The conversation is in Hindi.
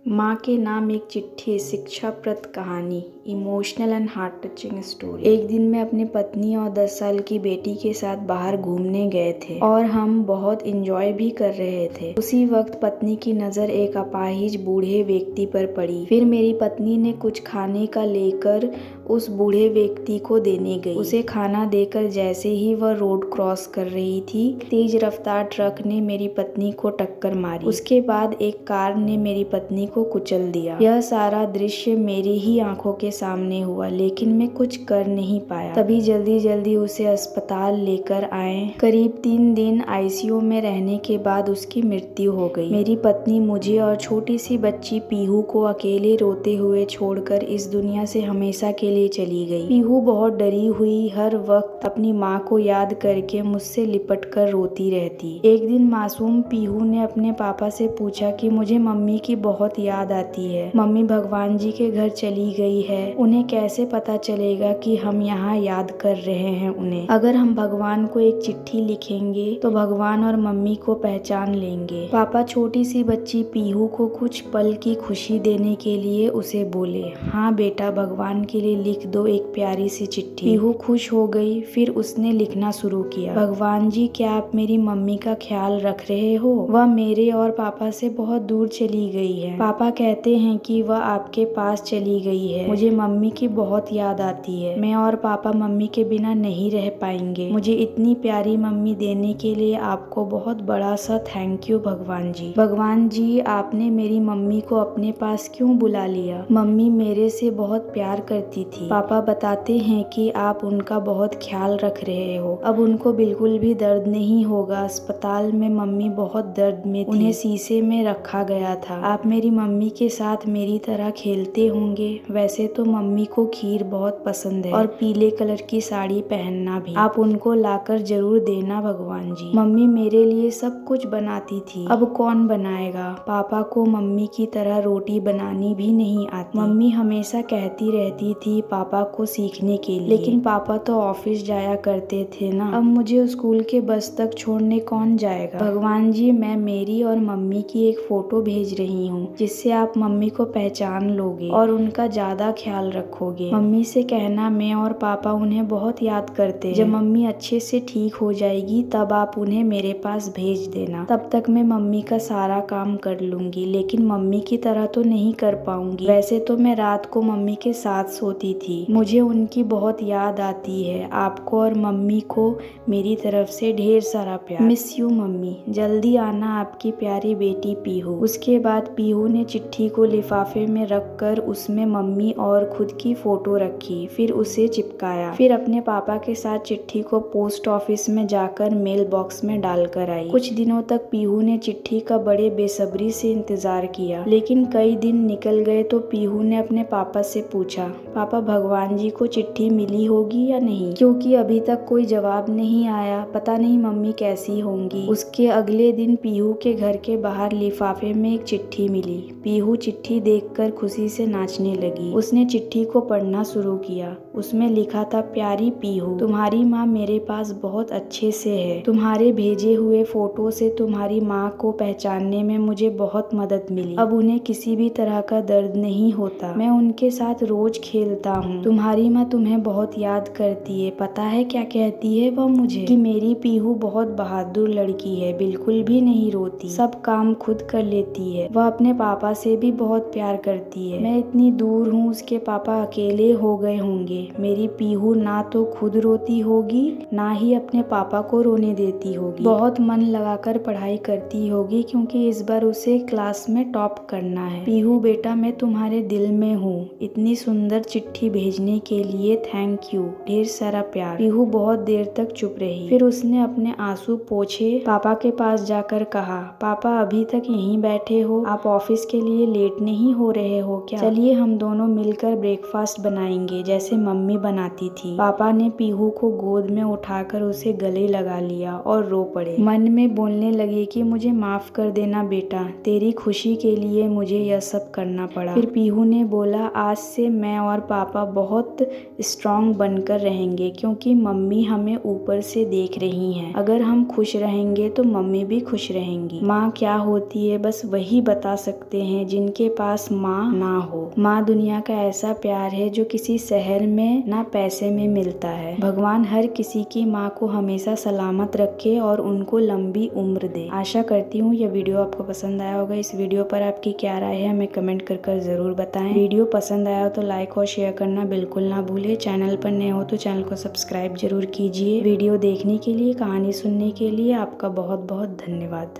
माँ के नाम एक चिट्ठी, शिक्षाप्रद कहानी, emotional and heart touching story. एक दिन मैं अपनी पत्नी और 10 साल की बेटी के साथ बाहर घूमने गए थे और हम बहुत एंजॉय भी कर रहे थे। उसी वक्त पत्नी की नज़र एक अपाहिज बूढ़े व्यक्ति पर पड़ी। फिर मेरी पत्नी ने कुछ खाने का लेकर उस बूढ़े व्यक्ति को देने गई। उसे खाना देकर जैसे ही वह रोड क्रॉस कर रही थी, तेज रफ्तार ट्रक ने मेरी पत्नी को टक्कर मारी। उसके बाद एक कार ने मेरी पत्नी को कुचल दिया। यह सारा दृश्य मेरी ही आंखों के सामने हुआ, लेकिन मैं कुछ कर नहीं पाया। तभी जल्दी जल्दी उसे अस्पताल लेकर आए। करीब 3 दिन आईसीयू में रहने के बाद उसकी मृत्यु हो गई। मेरी पत्नी मुझे और छोटी सी बच्ची पीहू को अकेले रोते हुए छोड़कर इस दुनिया से हमेशा के लिए चली गई। पीहू बहुत डरी हुई हर वक्त अपनी माँ को याद करके मुझसे लिपट कर रोती रहती। एक दिन मासूम पीहू ने अपने पापा से पूछा कि मुझे मम्मी की बहुत याद आती है। मम्मी भगवान जी के घर चली गई है, उन्हें कैसे पता चलेगा कि हम यहाँ याद कर रहे हैं उन्हें। अगर हम भगवान को एक चिट्ठी लिखेंगे तो भगवान और मम्मी को पहचान लेंगे। पापा छोटी सी बच्ची पीहू को कुछ पल की खुशी देने के लिए उसे बोले, हाँ बेटा, भगवान के लिए लिख दो एक प्यारी सी चिट्ठी। पीहू खुश हो गई। फिर उसने लिखना शुरू किया, भगवान जी, क्या आप मेरी मम्मी का ख्याल रख रहे हो? वह मेरे और पापा से बहुत दूर चली गई है। पापा कहते हैं कि वह आपके पास चली गई है। मुझे मम्मी की बहुत याद आती है। मैं और पापा मम्मी के बिना नहीं रह पाएंगे। मुझे इतनी प्यारी मम्मी देने के लिए आपको बहुत बड़ा सा थैंक यू भगवान जी। भगवान जी, आपने मेरी मम्मी को अपने पास क्यों बुला लिया? मम्मी मेरे से बहुत प्यार करती थी। पापा बताते हैं कि आप उनका बहुत ख्याल रख रहे हो। अब उनको बिल्कुल भी दर्द नहीं होगा। अस्पताल में मम्मी बहुत दर्द में थी। उन्हें शीशे में रखा गया था। आप मेरी मम्मी के साथ मेरी तरह खेलते होंगे। वैसे तो मम्मी को खीर बहुत पसंद है और पीले कलर की साड़ी पहनना भी। आप उनको लाकर जरूर देना भगवान जी। मम्मी मेरे लिए सब कुछ बनाती थी, अब कौन बनाएगा? पापा को मम्मी की तरह रोटी बनानी भी नहीं आती। मम्मी हमेशा कहती रहती थी पापा को सीखने के लिए, लेकिन पापा तो ऑफिस जाया करते थे ना। अब मुझे स्कूल के बस तक छोड़ने कौन जाएगा? भगवान जी, मैं मेरी और मम्मी की एक फोटो भेज रही हूँ, जिससे आप मम्मी को पहचान लोगे और उनका ज्यादा ख्याल रखोगे। मम्मी से कहना मैं और पापा उन्हें बहुत याद करते हैं। जब मम्मी अच्छे से ठीक हो जाएगी तब आप उन्हें मेरे पास भेज देना। तब तक मैं मम्मी का सारा काम कर लूंगी, लेकिन मम्मी की तरह तो नहीं कर पाऊंगी। वैसे तो मैं रात को मम्मी के साथ सोती थी। मुझे उनकी बहुत याद आती है। आपको और मम्मी को मेरी तरफ से ढेर सारा प्यार। Miss you mummy. जल्दी आना, आपकी प्यारी बेटी पीहू। उसके बाद पीहू ने चिट्ठी को लिफाफे में रखकर उसमें मम्मी और खुद की फोटो रखी, फिर उसे चिपकाया। फिर अपने पापा के साथ चिट्ठी को पोस्ट ऑफिस में जाकर मेल बॉक्स में डालकर आई। कुछ दिनों तक पीहू ने चिट्ठी का बड़े बेसब्री से इंतजार किया, लेकिन कई दिन निकल गए तो पीहू ने अपने पापा से पूछा, पापा भगवान जी को चिट्ठी मिली होगी या नहीं? क्योंकि अभी तक कोई जवाब नहीं आया। पता नहीं मम्मी कैसी होंगी। उसके अगले दिन पीहू के घर के बाहर लिफाफे में एक चिट्ठी मिली। पीहू चिट्ठी देखकर खुशी से नाचने लगी। उसने चिट्ठी को पढ़ना शुरू किया। उसमें लिखा था, प्यारी पीहू, तुम्हारी माँ मेरे पास बहुत अच्छे से है। तुम्हारे भेजे हुए फोटो से तुम्हारी माँ को पहचानने में मुझे बहुत मदद मिली। अब उन्हें किसी भी तरह का दर्द नहीं होता। मैं उनके साथ रोज खेलता हूँ। तुम्हारी माँ तुम्हें बहुत याद करती है। पता है क्या कहती है वह मुझे? कि मेरी पीहू बहुत बहादुर लड़की है, बिल्कुल भी नहीं रोती, सब काम खुद कर लेती है। वह अपने पापा से भी बहुत प्यार करती है। मैं इतनी दूर हूँ, उसके पापा अकेले हो गए होंगे। मेरी पीहू ना तो खुद रोती होगी, ना ही अपने पापा को रोने देती होगी। बहुत मन लगाकर पढ़ाई करती होगी, क्योंकि इस बार उसे क्लास में टॉप करना है। पीहू बेटा, मैं तुम्हारे दिल में हूँ। इतनी सुंदर चिट्ठी भेजने के लिए थैंक यू, ढेर सारा प्यार। पीहू बहुत देर तक चुप रही। फिर उसने अपने आंसू पोंछे। पापा के पास जाकर कहा, पापा अभी तक यहीं बैठे हो? आप ऑफिस के लिए लेट नहीं हो रहे हो क्या? चलिए हम दोनों मिलकर ब्रेकफास्ट बनाएंगे, जैसे मम्मी बनाती थी। पापा ने पीहू को गोद में उठाकर उसे गले लगा लिया और रो पड़े। मन में बोलने लगे कि मुझे माफ कर देना बेटा, तेरी खुशी के लिए मुझे यह सब करना पड़ा। फिर पीहू ने बोला, आज से मैं और पापा बहुत स्ट्रांग बनकर रहेंगे क्योंकि मम्मी हमें ऊपर से देख रही हैं। अगर हम खुश रहेंगे तो मम्मी भी खुश रहेंगी। माँ क्या होती है बस वही बता सकते हैं जिनके पास माँ ना हो। माँ दुनिया का ऐसा प्यार है जो किसी शहर में ना पैसे में मिलता है। भगवान हर किसी की माँ को हमेशा सलामत रखे और उनको लंबी उम्र दे। आशा करती हूँ यह वीडियो आपको पसंद आया होगा। इस वीडियो पर आपकी क्या राय है हमें कमेंट कर जरूर बताएं। वीडियो पसंद आया हो तो लाइक और शेयर करना बिल्कुल ना भूले। चैनल पर नए हो तो चैनल को सब्सक्राइब जरूर कीजिए। वीडियो देखने के लिए, कहानी सुनने के लिए आपका बहुत बहुत धन्यवाद।